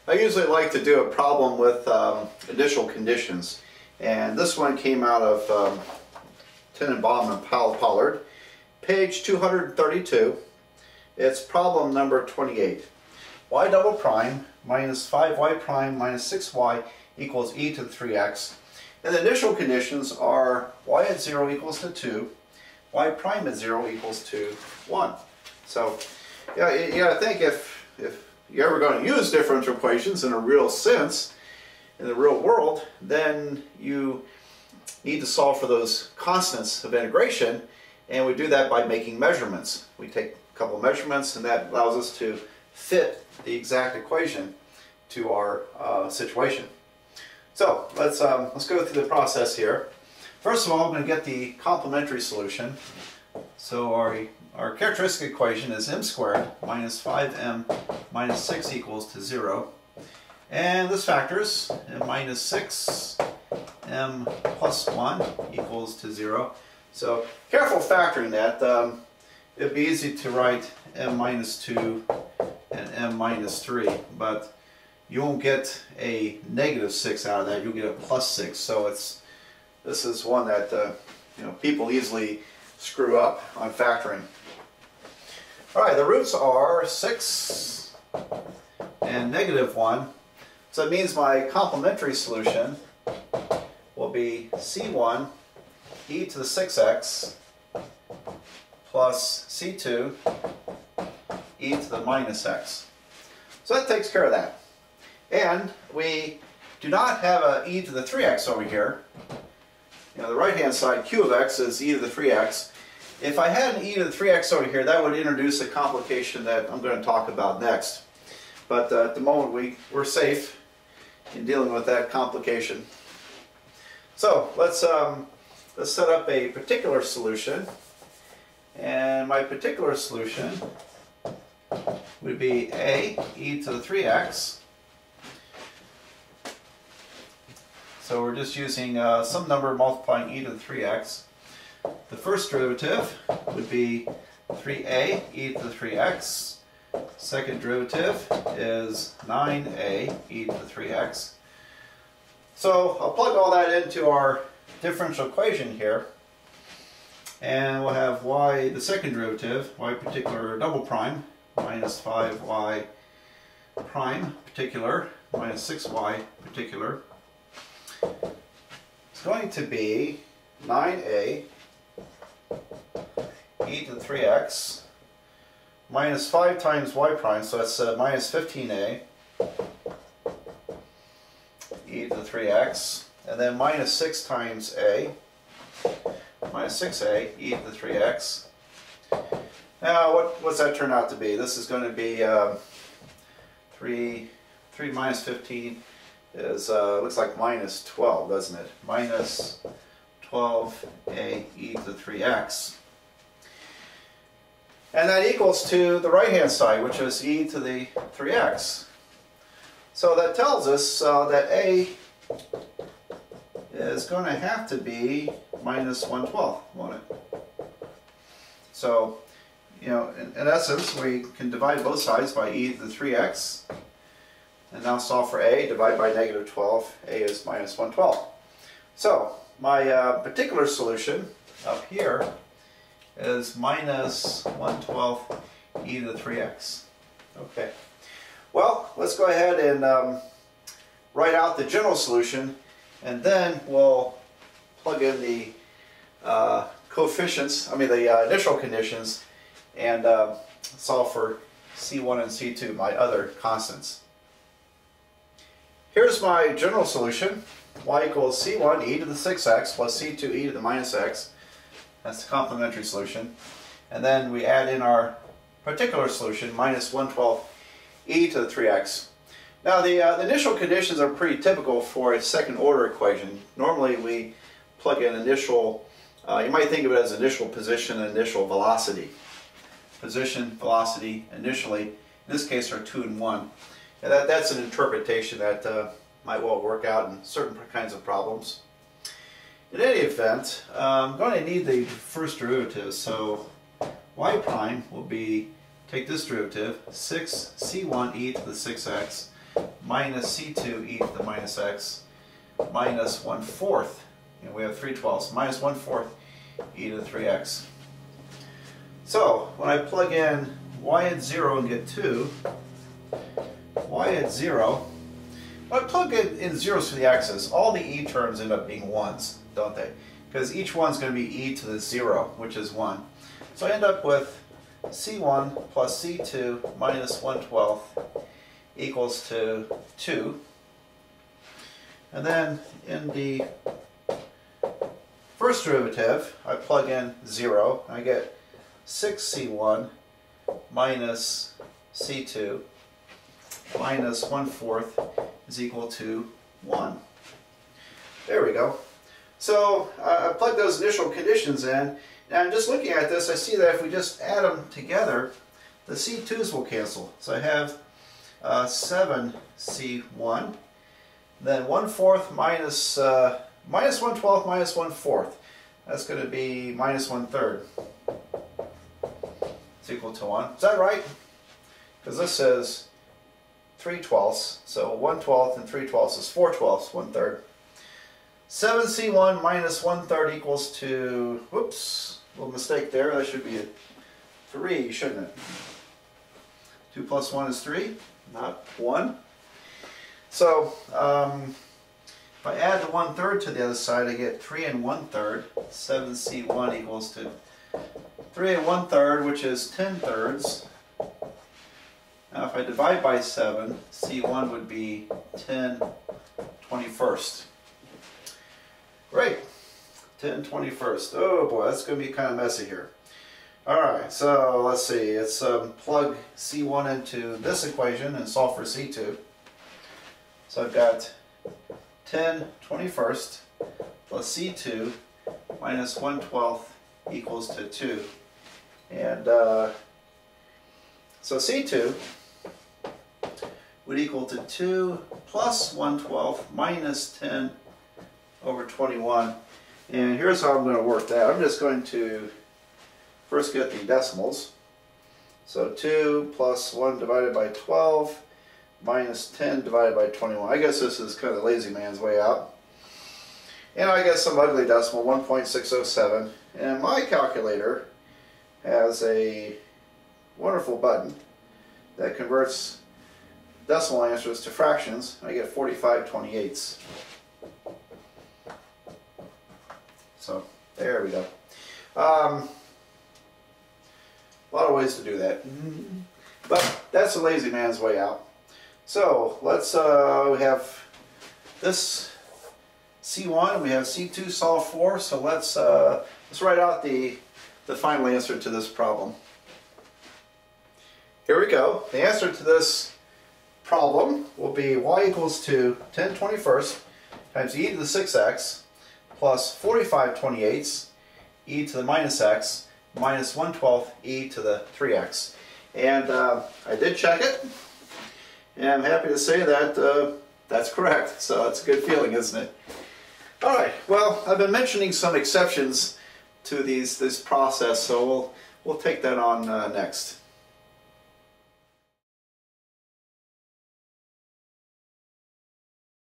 I usually like to do a problem with initial conditions, and this one came out of Tenenbaum and Pollard, page 232. It's problem number 28. Y double prime minus 5y prime minus 6y equals e to the 3x. And the initial conditions are y at 0 equals to 2, y prime at 0 equals to 1. So yeah, you gotta think if you're ever going to use differential equations in a real sense, in the real world, then you need to solve for those constants of integration, and we do that by making measurements. We take a couple of measurements, and that allows us to fit the exact equation to our situation. So let's go through the process here. First of all, I'm going to get the complementary solution. So our characteristic equation is m squared minus 5m minus 6 equals to 0. And this factors m minus 6, m plus 1 equals to 0. So careful factoring that. It'd be easy to write m minus 2 and m minus 3, but you won't get a negative 6 out of that. You'll get a plus 6. So this is one that people easily screw up on factoring. All right, the roots are 6 and negative 1. So it means my complementary solution will be c1 e to the 6x plus c2 e to the minus x. So that takes care of that. And we do not have a e to the 3x over here. The right-hand side, q of x, is e to the 3x. If I had an e to the 3x over here, that would introduce a complication that I'm going to talk about next. But at the moment, we're safe in dealing with that complication. So let's set up a particular solution. And my particular solution would be a e to the 3x. So we're just using some number multiplying e to the 3x. The first derivative would be 3a e to the 3x. Second derivative is 9a e to the 3x. So I'll plug all that into our differential equation here. And we'll have y, the second derivative, y particular double prime, minus 5y prime particular, minus 6y particular. It's going to be 9a e to the 3x minus 5 times y prime, so that's minus 15a e to the 3x, and then minus 6 times a, minus 6a e to the 3x. Now what's that turn out to be? This is going to be 3 minus 15 is looks like minus 12, doesn't it? Minus 12a e to the 3x. And that equals to the right-hand side, which is e to the 3x. So that tells us that a is going to have to be minus 1/12, won't it? So, in essence, we can divide both sides by e to the 3x. And now solve for a, divide by negative 12, a is minus 1/12. So, my particular solution up here is minus 1/12 e to the 3x. Okay. Well, let's go ahead and write out the general solution, and then we'll plug in the the initial conditions, and solve for c1 and c2, my other constants. Here's my general solution. Y equals c1 e to the 6x plus c2 e to the minus x. That's the complementary solution. And then we add in our particular solution, minus 1/12 e to the 3x. Now the initial conditions are pretty typical for a second order equation. Normally we plug in initial, you might think of it as initial position and initial velocity. Position, velocity, initially, in this case are 2 and 1. And that's an interpretation that might well work out in certain kinds of problems. In any event, I'm going to need the first derivative, so y prime will be, take this derivative, 6c1 e to the 6x minus C2 e to the minus x minus 1/4. And we have 3/12 minus 1/4 e to the 3x. So when I plug in y at 0 and get 2, y at 0, when I plug in zeros for the x's, all the e terms end up being 1s, don't they? Because each one's going to be e to the 0, which is 1. So I end up with C1 plus C2 minus 1/12 equals to 2. And then in the first derivative, I plug in 0. I get 6C1 minus C2 minus 1/4 is equal to 1. There we go. So I plug those initial conditions in. Now I'm just looking at this, I see that if we just add them together, the C2's will cancel. So I have 7C1, then 1/4 minus minus 1/12 minus 1/4. That's going to be minus 1/3. It's equal to 1. Is that right? Because this says 3/12, so 1/12 and 3/12 is 4/12, 1/3. 7C1 minus 1/3 equals to, whoops, a little mistake there, that should be a 3, shouldn't it? 2 plus 1 is 3, not 1. So if I add the 1/3 to the other side, I get 3 1/3. 7C1 equals to 3 1/3, which is 10/3. Now if I divide by 7, C1 would be 10/21. Great, 10/21. Oh boy, that's going to be kind of messy here. Alright, so let's see, let's plug C1 into this equation and solve for C2. So I've got 10/21 plus C2 minus 1/12 equals to 2. And so C2 would equal to 2 plus 1/12 minus 10 over 21. And here's how I'm going to work that. I'm just going to first get the decimals. So 2 plus 1 divided by 12 minus 10 divided by 21. I guess this is kind of the lazy man's way out. And I get some ugly decimal, 1.607. And my calculator has a wonderful button that converts decimal answers to fractions. I get 45/28. So there we go. A lot of ways to do that, but that's the lazy man's way out. So let's we have this C1 and we have C2 solved for. So let's write out the final answer to this problem. Here we go. The answer to this problem will be y equals to 10/21 times e to the 6x plus 45/28 e to the minus x minus 1/12 e to the 3x. And I did check it, and I'm happy to say that that's correct. So that's a good feeling, isn't it? Alright, well, I've been mentioning some exceptions to this process, so we'll take that on next.